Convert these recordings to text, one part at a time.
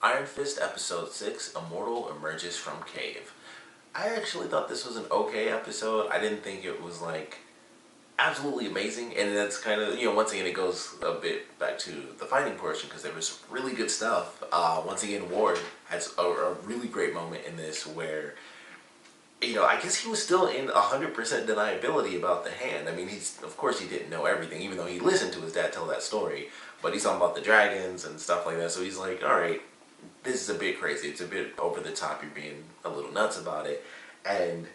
Iron Fist Episode 6, Immortal emerges from cave. I actually thought this was an okay episode. I didn't think it was like absolutely amazing, and that's kind of, once again it goes a bit back to the fighting portion because there was really good stuff. Once again, Ward has a really great moment in this where I guess he was still in 100% deniability about the hand. I mean, of course he didn't know everything, even though he listened to his dad tell that story. But he's talking about the dragons and stuff like that. So he's like, all right, this is a bit crazy. It's a bit over the top. You're being a little nuts about it. And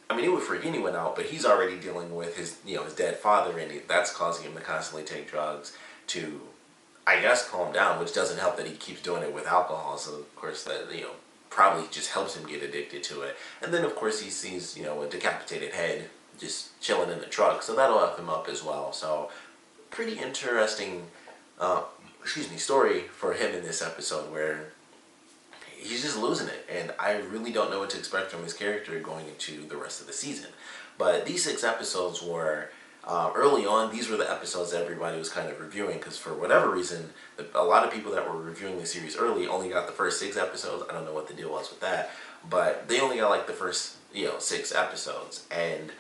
I mean, it would freak anyone out. But he's already dealing with his dead father, and that's causing him to constantly take drugs to, I guess, calm down. Which doesn't help that he keeps doing it with alcohol. So of course that probably just helps him get addicted to it. And then of course he sees, a decapitated head just chilling in the truck, so that'll F him up as well. So pretty interesting, story for him in this episode where he's just losing it. And I really don't know what to expect from his character going into the rest of the season. But these 6 episodes were early on. These were the episodes that everybody was kind of reviewing because for whatever reason, a lot of people that were reviewing the series early only got the first 6 episodes. I don't know what the deal was with that, but they only got like the first 6 episodes. And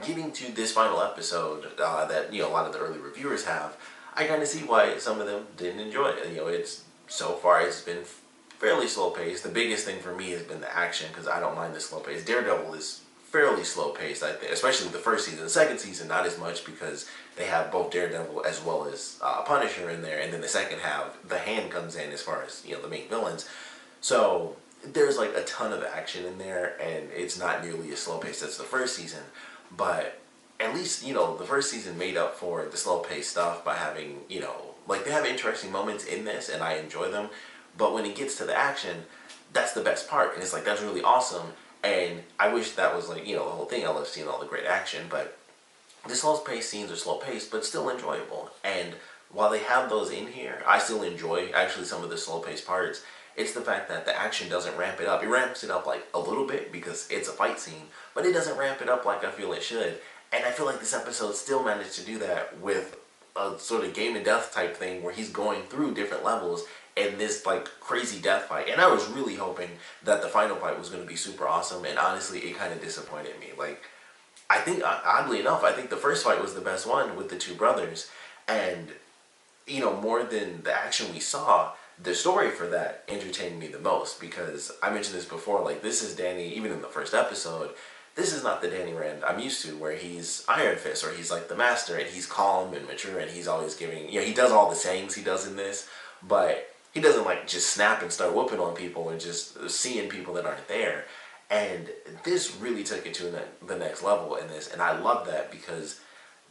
getting to this final episode that a lot of the early reviewers have, I kind of see why some of them didn't enjoy it. It's so far it's been fairly slow paced. The biggest thing for me has been the action because I don't mind the slow pace. Daredevil is fairly slow paced, I think, especially the first season. The second season, not as much because they have both Daredevil as well as Punisher in there, and then the second half, the Hand comes in as far as the main villains. So there's like a ton of action in there, and it's not nearly as slow paced as the first season. But at least the first season made up for the slow paced stuff by having like they have interesting moments in this, and I enjoy them. But when it gets to the action, that's the best part, and it's like that's really awesome. And I wish that was like, the whole thing. I love seeing all the great action, but the slow-paced scenes are slow-paced, but still enjoyable. And while they have those in here, I still enjoy actually some of the slow-paced parts. It's the fact that the action doesn't ramp it up. It ramps it up like a little bit because it's a fight scene, but it doesn't ramp it up like I feel it should. And I feel like this episode still managed to do that with a sort of game to death type thing where he's going through different levels in this like crazy death fight. And I was really hoping that the final fight was going to be super awesome, and honestly it kind of disappointed me. Like, I think oddly enough, I think the first fight was the best one with the 2 brothers, and more than the action we saw, the story for that entertained me the most, because I mentioned this before, like this is Danny, even in the first episode, this is not the Danny Rand I'm used to, where he's Iron Fist, or he's like the master, and he's calm and mature, and he's always giving, he does all the sayings he does in this, but he doesn't like just snap and start whooping on people and just seeing people that aren't there. And this really took it to the next level in this, and I love that because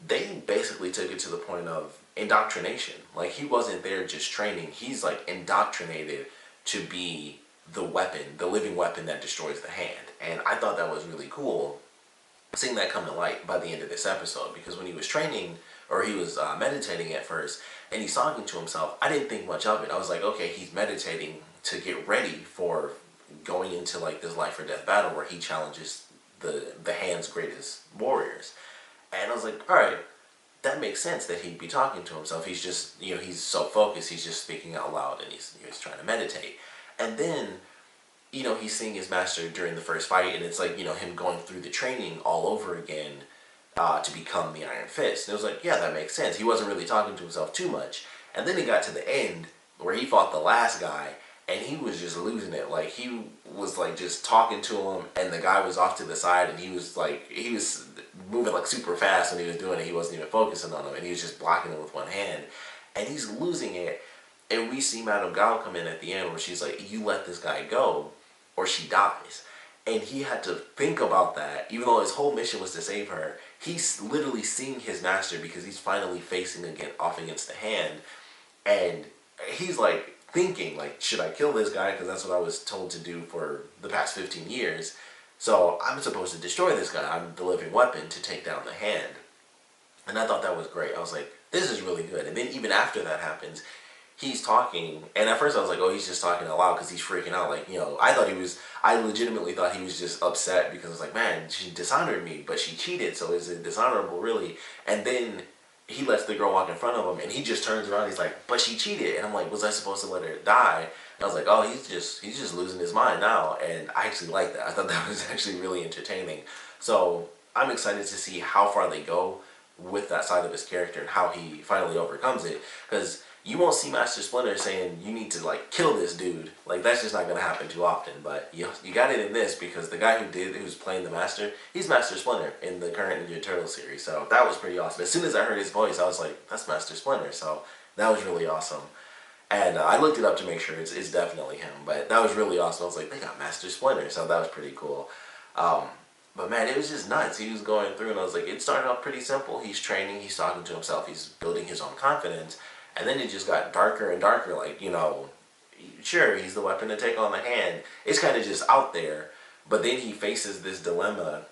they basically took it to the point of indoctrination. Like, he wasn't there just training, he's like indoctrinated to be the weapon, the living weapon that destroys the Hand. And I thought that was really cool, seeing that come to light by the end of this episode, because when he was training, or he was meditating at first, and he's talking to himself, I didn't think much of it. I was like, okay, he's meditating to get ready for going into like this life or death battle where he challenges the Hand's greatest warriors. And I was like, all right, that makes sense that he'd be talking to himself. He's just, he's so focused, he's just speaking out loud, and he's trying to meditate. And then, he's seeing his master during the first fight, and it's like, him going through the training all over again to become the Iron Fist. And it was like, yeah, that makes sense. He wasn't really talking to himself too much. And then he got to the end where he fought the last guy, and he was just losing it. Like, he was like just talking to him, and the guy was off to the side, and he was moving like super fast when he was doing it. He wasn't even focusing on him, and he was just blocking him with one hand, and he's losing it. And we see Madame Gao come in at the end where she's like, you let this guy go or she dies. And he had to think about that, even though his whole mission was to save her. He's literally seeing his master because he's finally facing off against the Hand. And he's like thinking, like, should I kill this guy? Because that's what I was told to do for the past 15 years. So I'm supposed to destroy this guy. I'm the living weapon to take down the Hand. And I thought that was great. I was like, this is really good. And then even after that happens, he's talking, and at first I was like, oh, he's just talking out loud because he's freaking out. Like, I legitimately thought he was just upset because I was like, man, she dishonored me, but she cheated, so is it dishonorable really? And then he lets the girl walk in front of him, and he just turns around. He's like, "But she cheated," and I'm like, "Was I supposed to let her die?" And I was like, "Oh, he's just losing his mind now," and I actually liked that. I thought that was actually really entertaining. So I'm excited to see how far they go with that side of his character and how he finally overcomes it. Because you won't see Master Splinter saying you need to like kill this dude. Like that's just not gonna happen too often. But you got it in this because the guy who's playing the Master, he's Master Splinter in the current Ninja Turtle series. So that was pretty awesome. As soon as I heard his voice, I was like, that's Master Splinter. So that was really awesome. And I looked it up to make sure it's definitely him. But that was really awesome. I was like, they got Master Splinter. So that was pretty cool. But man, it was just nuts. He was going through, and I was like, it started off pretty simple. He's training, he's talking to himself, he's building his own confidence. And then it just got darker and darker. Like, sure, he's the weapon to take on the hand. It's kind of just out there. But then he faces this dilemma,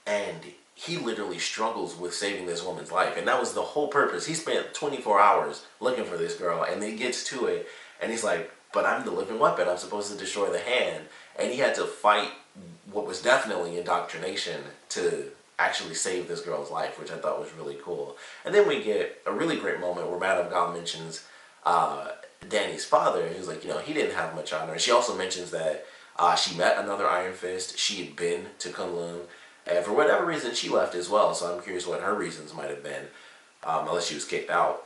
and he literally struggles with saving this woman's life. And that was the whole purpose. He spent 24 hours looking for this girl, and then he gets to it, and he's like, but I'm the living weapon. I'm supposed to destroy the hand. And he had to fight what was definitely indoctrination to actually save this girl's life, which I thought was really cool. And then we get a really great moment where Madame Gao mentions Danny's father. He's like, he didn't have much honor. And she also mentions that she met another Iron Fist. She had been to Kunlun. And for whatever reason, she left as well. So I'm curious what her reasons might have been, unless she was kicked out.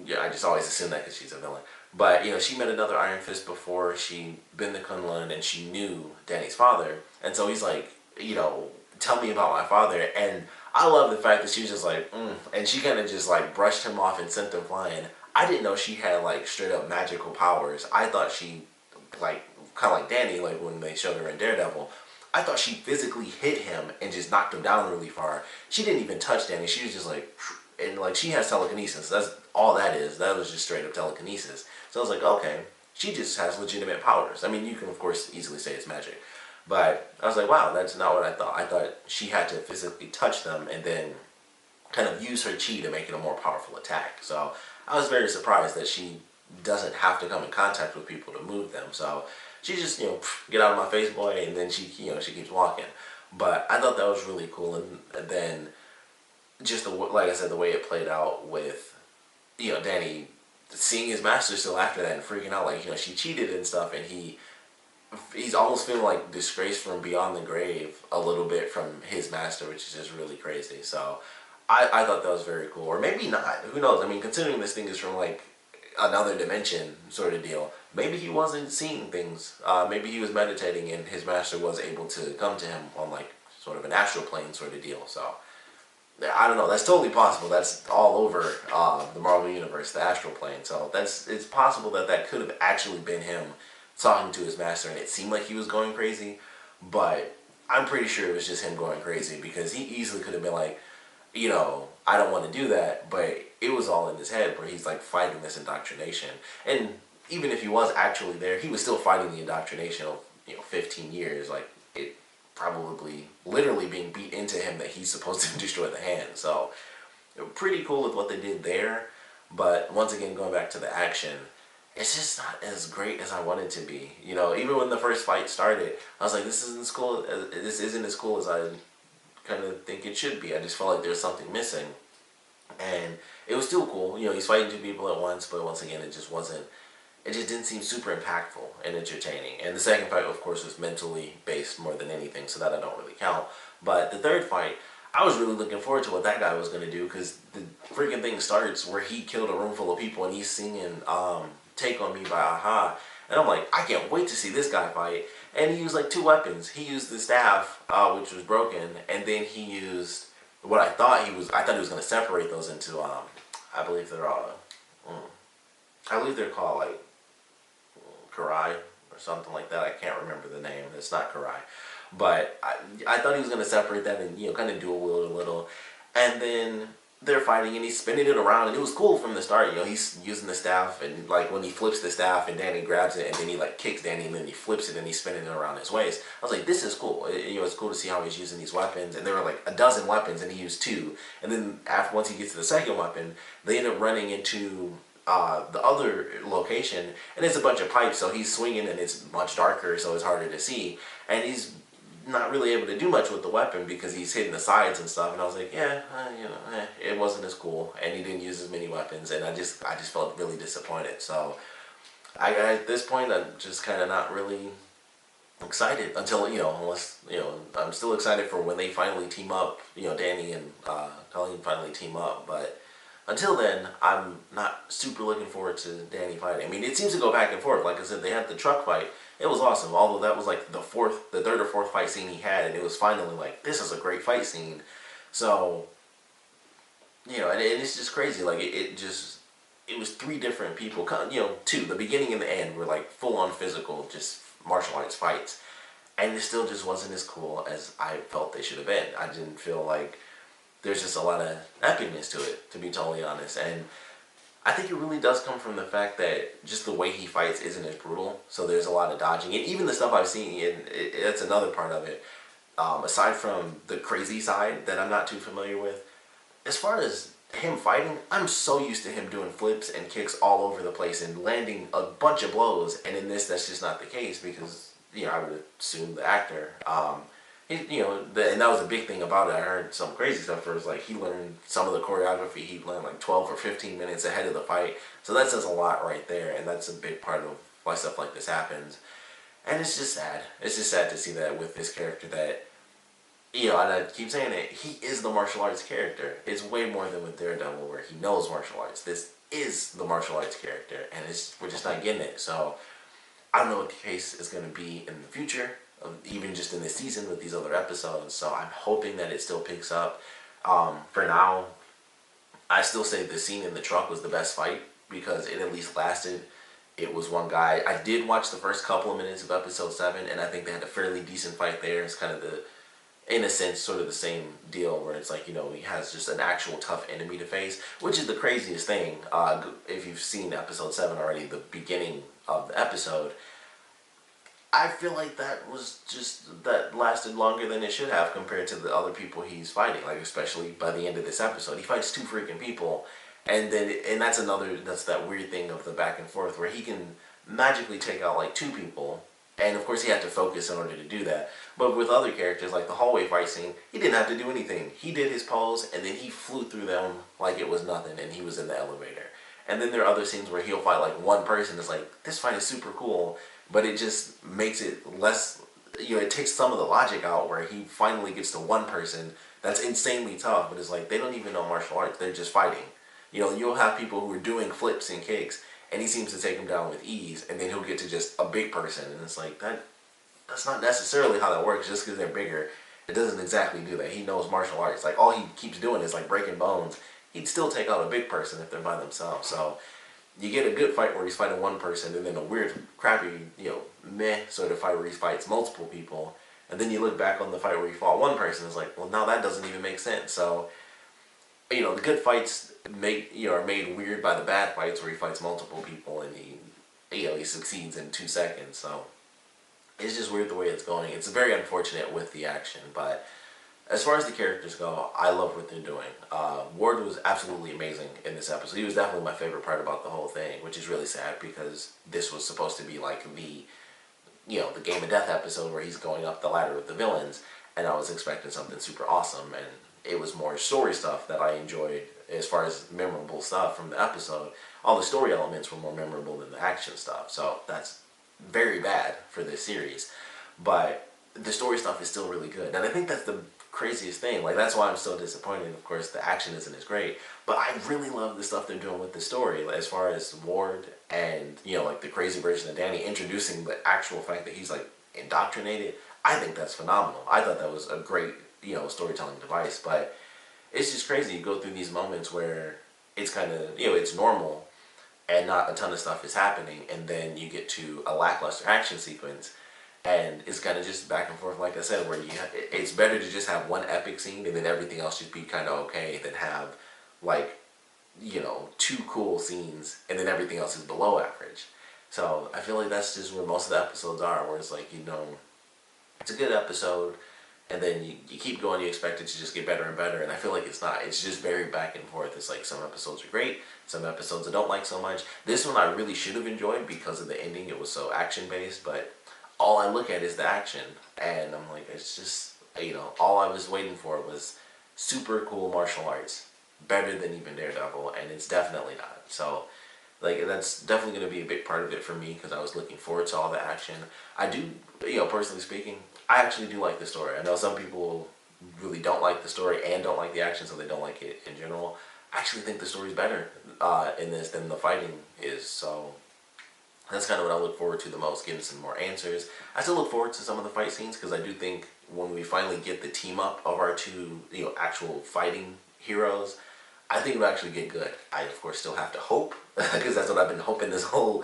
Yeah, I just always assume that because she's a villain. But, she met another Iron Fist before she'd been to Kunlun, and she knew Danny's father. And so he's like, tell me about my father. And I love the fact that she was just like, and she kind of just like brushed him off and sent him flying. I didn't know she had like straight up magical powers. I thought she, like, kind of like Danny, like when they showed her in Daredevil, I thought she physically hit him and just knocked him down really far. She didn't even touch Danny. She was just like, and like she has telekinesis. That's all that is. That was just straight up telekinesis. So I was like, okay, she just has legitimate powers. I mean, you can of course easily say it's magic. But I was like, wow, that's not what I thought. I thought she had to physically touch them and then kind of use her chi to make it a more powerful attack. So I was very surprised that she doesn't have to come in contact with people to move them. So she just, get out of my face, boy, and then she keeps walking. But I thought that was really cool. And then just like I said, the way it played out with, Danny seeing his master still after that and freaking out, like, she cheated and stuff, and he's almost feeling like disgraced from beyond the grave a little bit from his master, which is just really crazy. So I thought that was very cool. Or maybe not. Who knows? I mean, considering this thing is from like another dimension sort of deal, maybe he wasn't seeing things. Maybe he was meditating and his master was able to come to him on like sort of an astral plane sort of deal. So I don't know. That's totally possible. That's all over the Marvel Universe, the astral plane. So it's possible that could have actually been him talking to his master, and it seemed like he was going crazy, but I'm pretty sure it was just him going crazy, because he easily could have been like, I don't want to do that, but it was all in his head where he's like fighting this indoctrination. And even if he was actually there, he was still fighting the indoctrination of 15 years, like it probably literally being beat into him that he's supposed to destroy the hand. So pretty cool with what they did there, but once again, going back to the action, it's just not as great as I want it to be. Even when the first fight started, I was like, this isn't as cool as I kind of think it should be. I just felt like there's something missing. And it was still cool. He's fighting two people at once, but once again, it just didn't seem super impactful and entertaining. And the second fight, of course, was mentally based more than anything, so that I don't really count. But the third fight, I was really looking forward to what that guy was going to do, because the freaking thing starts where he killed a room full of people and he's singing Take On Me by Aha. And I'm like, I can't wait to see this guy fight. And he used like two weapons. He used the staff, which was broken, and then he used what I thought he was going to separate those into, I believe they're called like Karai or something like that. I can't remember the name. It's not Karai. But I thought he was going to separate that and, kind of dual wield a little. And then they're fighting and he's spinning it around, and it was cool from the start. He's using the staff, and like when he flips the staff and Danny grabs it and then he like kicks Danny and then he flips it and he's spinning it around his waist. I was like, this is cool. It's cool to see how he's using these weapons, and there were like a dozen weapons and he used two. And then once he gets to the second weapon, they end up running into the other location, and it's a bunch of pipes, so he's swinging and it's much darker, so it's harder to see, and he's not really able to do much with the weapon because he's hitting the sides and stuff. And I was like, yeah, it wasn't as cool, and he didn't use as many weapons, and I just felt really disappointed. So at this point, I'm just kind of not really excited until unless I'm still excited for when they finally team up. Danny and Colleen finally team up, but until then, I'm not super looking forward to Danny fighting. I mean, it seems to go back and forth. Like I said, they had the truck fight. It was awesome. Although that was like the third or fourth fight scene he had, and it was finally like, this is a great fight scene. So, and it's just crazy. Like it was three different people. Two. The beginning and the end were like full on physical, just martial arts fights, and it still just wasn't as cool as I felt they should have been. I didn't feel like there's just a lot of epicness to it, to be totally honest. And I think it really does come from the fact that just the way he fights isn't as brutal. So there's a lot of dodging. And even the stuff I've seen, that's another part of it. Aside from the crazy side that I'm not too familiar with, as far as him fighting, I'm so used to him doing flips and kicks all over the place and landing a bunch of blows. And in this, that's just not the case because, I would assume the actor, and that was a big thing about it. I heard some crazy stuff where it's like he learned some of the choreography. He learned like 12 or 15 minutes ahead of the fight. So that says a lot right there, and that's a big part of why stuff like this happens. And it's just sad. It's just sad to see that with this character that, and I keep saying it, he is the martial arts character. It's way more than with Daredevil where he knows martial arts. This is the martial arts character, and we're just not getting it. So I don't know what the case is going to be in the future, even just in this season with these other episodes. So I'm hoping that it still picks up. For now, I still say the scene in the truck was the best fight because it at least lasted. It was one guy. I did watch the first couple of minutes of episode 7, and I think they had a fairly decent fight there. It's kind of in a sense, sort of the same deal where it's like, he has just an actual tough enemy to face, which is the craziest thing. If you've seen episode 7 already, the beginning of the episode, I feel like that lasted longer than it should have compared to the other people he's fighting. Like, especially by the end of this episode, he fights 2 freaking people, and that's that weird thing of the back and forth where he can magically take out like 2 people, and of course he had to focus in order to do that. But with other characters, like the hallway fight scene, he didn't have to do anything. He did his pose, and then he flew through them like it was nothing, and he was in the elevator. And then there are other scenes where he'll fight like one person. It's like, this fight is super cool, but it just makes it less, it takes some of the logic out where he finally gets to one person that's insanely tough, but it's like, they don't even know martial arts, they're just fighting. You'll have people who are doing flips and kicks, and he seems to take them down with ease, and then he'll get to just a big person, and it's like, that's not necessarily how that works. Just because they're bigger, it doesn't exactly do that. He knows martial arts. Like, all he keeps doing is like breaking bones. He'd still take out a big person if they're by themselves. So you get a good fight where he's fighting one person, and then a weird, crappy, meh sort of fight where he fights multiple people. And then you look back on the fight where he fought one person, it's like, well, now that doesn't even make sense. So, the good fights are made weird by the bad fights where he fights multiple people and he succeeds in 2 seconds. So it's just weird the way it's going. It's very unfortunate with the action, but as far as the characters go, I love what they're doing. Ward was absolutely amazing in this episode. He was definitely my favorite part about the whole thing, which is really sad because this was supposed to be like the Game of Death episode where he's going up the ladder with the villains, and I was expecting something super awesome, and it was more story stuff that I enjoyed as far as memorable stuff from the episode. All the story elements were more memorable than the action stuff, so that's very bad for this series. But the story stuff is still really good, and I think that's the craziest thing. Like, that's why I'm so disappointed. Of course, the action isn't as great, but I really love the stuff they're doing with the story, as far as Ward and like the crazy version of Danny, introducing the actual fact that he's like indoctrinated. I think that's phenomenal. I thought that was a great storytelling device. But it's just crazy. You go through these moments where it's kind of it's normal and not a ton of stuff is happening, and then you get to a lackluster action sequence, and it's kind of just back and forth, like I said, where it's better to just have one epic scene and then everything else just be kind of okay than have like 2 cool scenes and then everything else is below average. So I feel like that's just where most of the episodes are, where it's like, it's a good episode, and then you keep going, you expect it to just get better and better, and I feel like it's not. It's just very back and forth. It's like some episodes are great, some episodes I don't like so much. This one I really should have enjoyed because of the ending. It was so action-based, but all I look at is the action, and I'm like, it's just, all I was waiting for was super cool martial arts, better than even Daredevil, and it's definitely not. So, like, that's definitely going to be a big part of it for me because I was looking forward to all the action. I do, personally speaking, I actually do like the story. I know some people really don't like the story and don't like the action, so they don't like it in general. I actually think the story's better in this than the fighting is, so that's kind of what I look forward to the most, getting some more answers. I still look forward to some of the fight scenes because I do think when we finally get the team up of our two, actual fighting heroes, I think it'll actually get good. I, of course, still have to hope because that's what I've been hoping this whole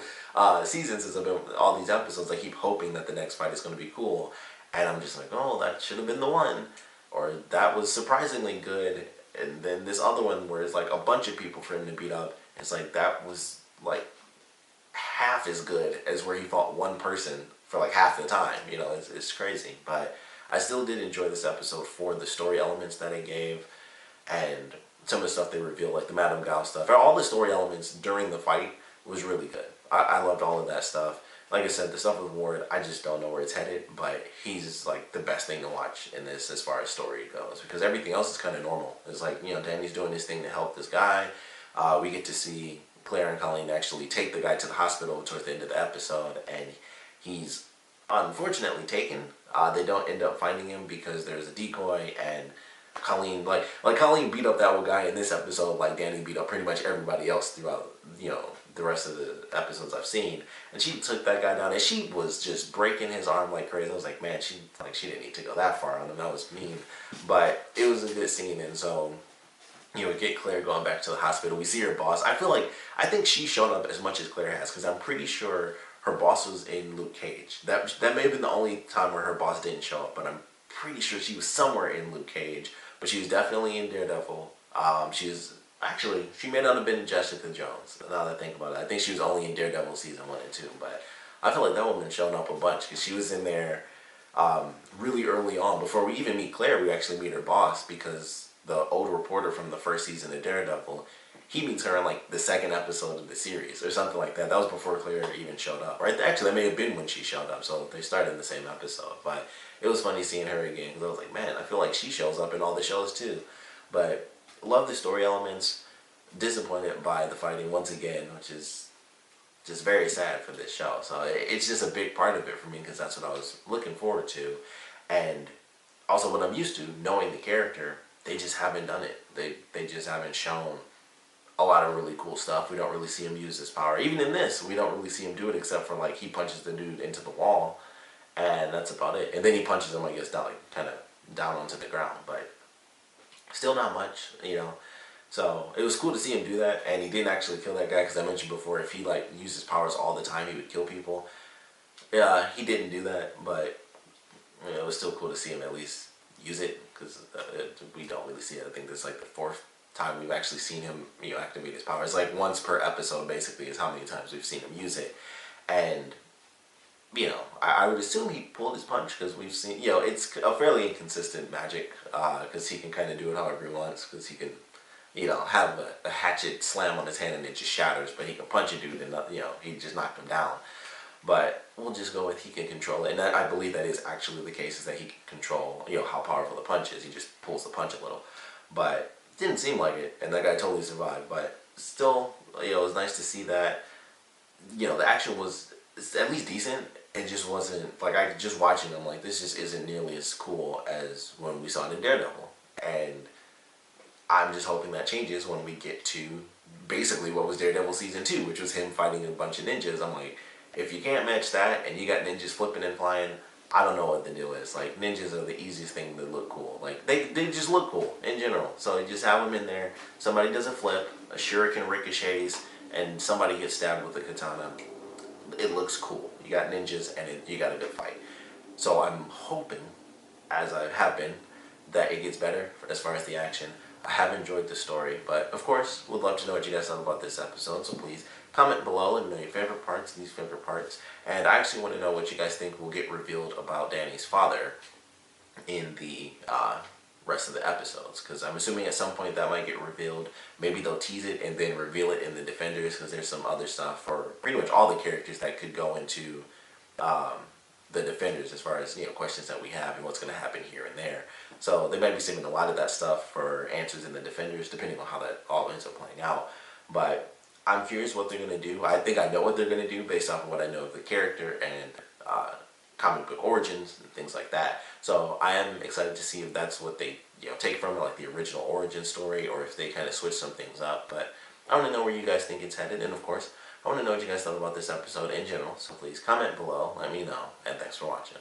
season since I've been all these episodes. I keep hoping that the next fight is going to be cool, and I'm just like, oh, that should have been the one, or that was surprisingly good. And then this other one where it's like a bunch of people for him to beat up. It's like that was like half as good as where he fought one person for like half the time. It's crazy. But I still did enjoy this episode for the story elements that it gave and some of the stuff they revealed, like the Madame Gao stuff. All the story elements during the fight was really good. I loved all of that stuff. Like I said, the stuff with Ward, I just don't know where it's headed, but he's like the best thing to watch in this as far as story goes because everything else is kind of normal. It's like, Danny's doing his thing to help this guy. We get to see Claire and Colleen actually take the guy to the hospital towards the end of the episode, and he's unfortunately taken. They don't end up finding him because there's a decoy, and Colleen, like Colleen beat up that one guy in this episode like Danny beat up pretty much everybody else throughout, the rest of the episodes I've seen. And she took that guy down, and she was just breaking his arm like crazy. I was like, man, she didn't need to go that far on him. That was mean. But it was a good scene, and so we get Claire going back to the hospital. We see her boss. I think she showed up as much as Claire has because I'm pretty sure her boss was in Luke Cage. That may have been the only time where her boss didn't show up, but I'm pretty sure she was somewhere in Luke Cage. But she was definitely in Daredevil. She may not have been in Jessica Jones, now that I think about it. I think she was only in Daredevil season 1 and 2, but I feel like that woman showing up a bunch because she was in there really early on. Before we even meet Claire, we actually meet her boss because the old reporter from the first season of Daredevil, he meets her in like the second episode of the series or something like that. That was before Claire even showed up, right? Actually, that may have been when she showed up, so they started in the same episode. But it was funny seeing her again because I was like, man, I feel like she shows up in all the shows too. But love the story elements. Disappointed by the fighting once again, which is just very sad for this show. So it's just a big part of it for me because that's what I was looking forward to. And also what I'm used to, knowing the character, they just haven't done it. They just haven't shown a lot of really cool stuff. We don't really see him use his power. Even in this, we don't really see him do it except for like he punches the dude into the wall, and that's about it. And then he punches him, I guess, down, like kind of down onto the ground, but still not much, So it was cool to see him do that, and he didn't actually kill that guy because I mentioned before if he like used his powers all the time, he would kill people. Yeah, he didn't do that, but it was still cool to see him at least use it because we don't really see it. I think this is like the fourth time we've actually seen him, activate his powers. Like once per episode, basically, is how many times we've seen him use it. And I would assume he pulled his punch because we've seen, it's a fairly inconsistent magic because he can kind of do it however he wants because he can, have a hatchet slam on his hand and it just shatters, but he can punch a dude and, he just knocked him down. But we'll just go with he can control it. And I believe that is actually the case, is that he can control, how powerful the punch is. He just pulls the punch a little. But it didn't seem like it, and that guy totally survived. But still, it was nice to see that, the action was at least decent. It just wasn't, like, just watching them, like, this just isn't nearly as cool as when we saw it in Daredevil. And I'm just hoping that changes when we get to basically what was Daredevil Season 2, which was him fighting a bunch of ninjas. I'm like, if you can't match that and you got ninjas flipping and flying, I don't know what the deal is. Like, ninjas are the easiest thing to look cool. Like, they just look cool in general. So you just have them in there. Somebody does a flip, a shuriken ricochets, and somebody gets stabbed with a katana. It looks cool. You got ninjas and you got a good fight. So I'm hoping, as I have been, that it gets better as far as the action. I have enjoyed the story, but of course, would love to know what you guys thought about this episode, so please comment below and know your favorite parts and least favorite parts. And I actually want to know what you guys think will get revealed about Danny's father in the rest of the episodes, because I'm assuming at some point that might get revealed. Maybe they'll tease it and then reveal it in the Defenders, because there's some other stuff for pretty much all the characters that could go into the Defenders as far as, questions that we have and what's going to happen here and there. So they might be saving a lot of that stuff for answers in the Defenders, depending on how that all ends up playing out. But I'm curious what they're going to do. I think I know what they're going to do based off of what I know of the character and comic book origins and things like that. So I am excited to see if that's what they take from it, like the original origin story, or if they kind of switch some things up. But I want to know where you guys think it's headed, and of course, I want to know what you guys thought about this episode in general. So please comment below, let me know, and thanks for watching.